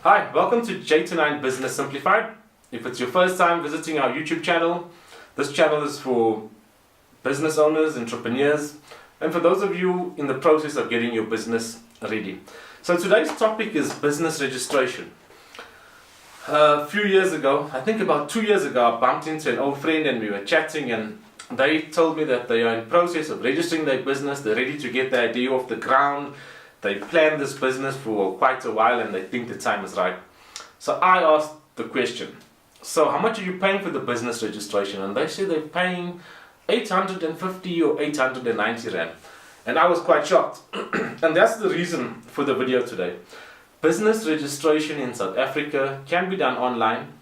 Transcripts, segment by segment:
Hi, welcome to J29 Business Simplified. If it's your first time visiting our YouTube channel, this channel is for business owners, entrepreneurs, and for those of you in the process of getting your business ready. So today's topic is business registration. A few years ago, I think about 2 years ago, I bumped into an old friend and we were chatting, and they told me that they are in process of registering their business. They're ready to get the idea off the ground. They've planned this business for quite a while and they think the time is right. So I asked the question, so how much are you paying for the business registration? And they said they're paying 850 or 890 Rand. And I was quite shocked. And that's the reason for the video today. Business registration in South Africa can be done online,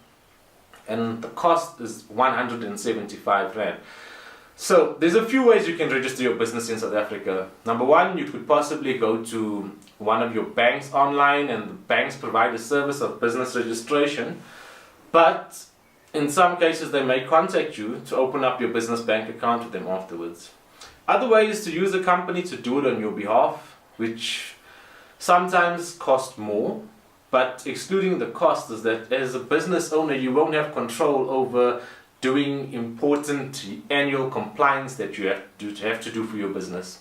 and the cost is 175 Rand. So there's a few ways you can register your business in South Africa. Number one, you could possibly go to one of your banks online, and the banks provide a service of business registration. But in some cases, they may contact you to open up your business bank account with them afterwards. Other way is to use a company to do it on your behalf, which sometimes cost more. But excluding the cost is that as a business owner, you won't have control over doing important annual compliance that you have to do for your business.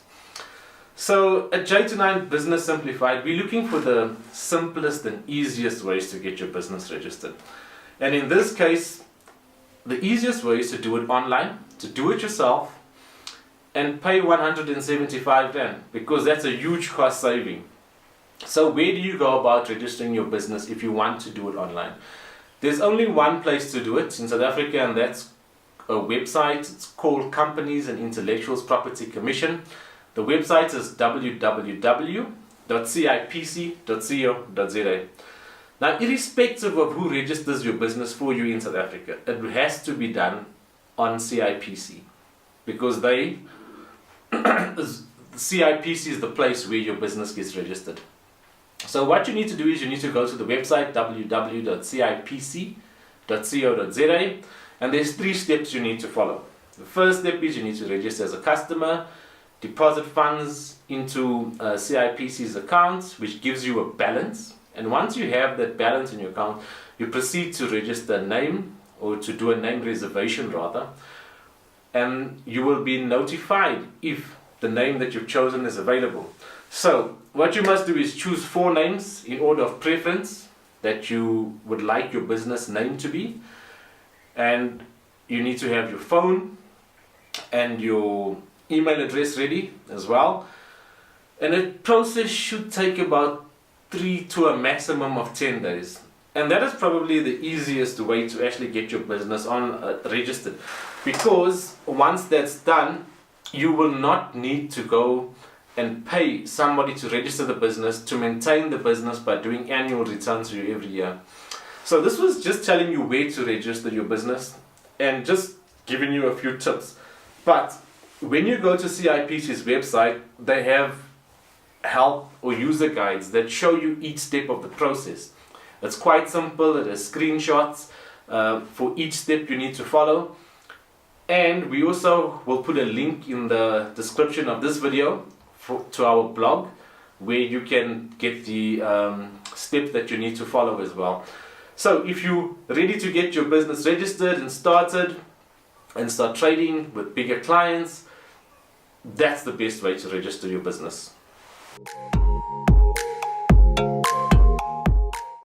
So at J29 Business Simplified, we're looking for the simplest and easiest ways to get your business registered. And in this case, the easiest way is to do it online, to do it yourself, and pay 175 Rand, because that's a huge cost saving. So where do you go about registering your business if you want to do it online? There's only one place to do it in South Africa, and that's a website. It's called Companies and Intellectuals Property Commission. The website is www.cipc.co.za. Now, irrespective of who registers your business for you in South Africa, it has to be done on CIPC, because CIPC is the place where your business gets registered. So what you need to do is you need to go to the website www.cipc.co.za, and there's 3 steps you need to follow. The first step is you need to register as a customer, deposit funds into CIPC's account, which gives you a balance. And once you have that balance in your account, you proceed to register a name, or to do a name reservation rather, and you will be notified if the name that you've chosen is available. So what you must do is choose 4 names in order of preference that you would like your business name to be, and you need to have your phone and your email address ready as well. And the process should take about 3 to a maximum of 10 days. And that is probably the easiest way to actually get your business on registered, because once that's done, you will not need to go and pay somebody to register the business, to maintain the business by doing annual returns to you every year. So this was just telling you where to register your business and just giving you a few tips. But when you go to CIPC's website, they have help or user guides that show you each step of the process. It's quite simple. It has screenshots for each step you need to follow. And we also will put a link in the description of this video to our blog, where you can get the steps that you need to follow as well. So if you're ready to get your business registered and started and start trading with bigger clients, that's the best way to register your business.